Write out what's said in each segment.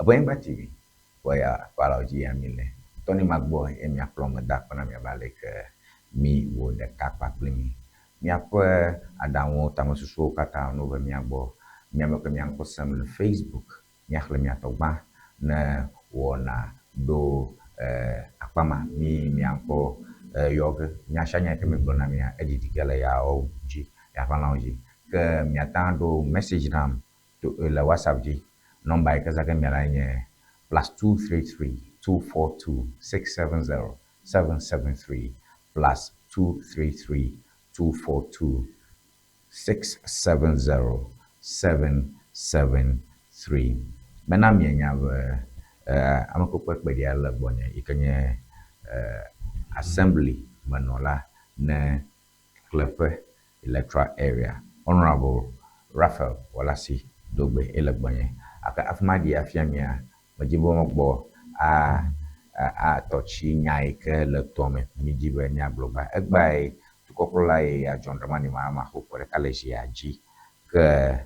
Apoy TV. Waya biology amile. Tony Magboy e mi aplom da pana mi balek mi wo de kakpa plimi. Mi apwe adanwo tamosusu kata no be mi agbo. Mi ameke mi anko sam le Facebook. Mi akhle mi atogba na wona do akpama mi anko yoge mi ashanya ke mi blona mi edit gele ya oji ya fala oji ke mi atando message nam to la WhatsApp ji number ke zake mi ala nye +233 242 670 773 +233 242 670 773. Mena mienya amako pekpe dia le bonye ikenye assembly manola ne Klepe electoral area. Honorable Raphael Walasi Dogbe Elegbonye. Aka afmadi afiamia majibo mokbo a tochi nyai ke le tome mijibe nya globa egbai tukoprola ya John Dramani Mahama hokore kaleji aji ke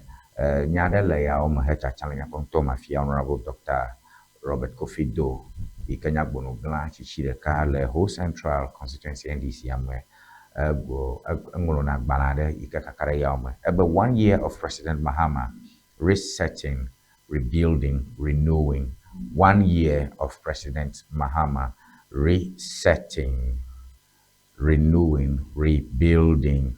nyade le ya o mahecha challenge kon to mafia Honorable Dr. Robert Kofido ikanya gbono glan chichire ka le Ho Central Constituency NDC amwe ngolo na gbalade ikakakare ya omwe ebe 1 year of President Mahama resetting, rebuilding, renewing. 1 year of President Mahama resetting, renewing, rebuilding,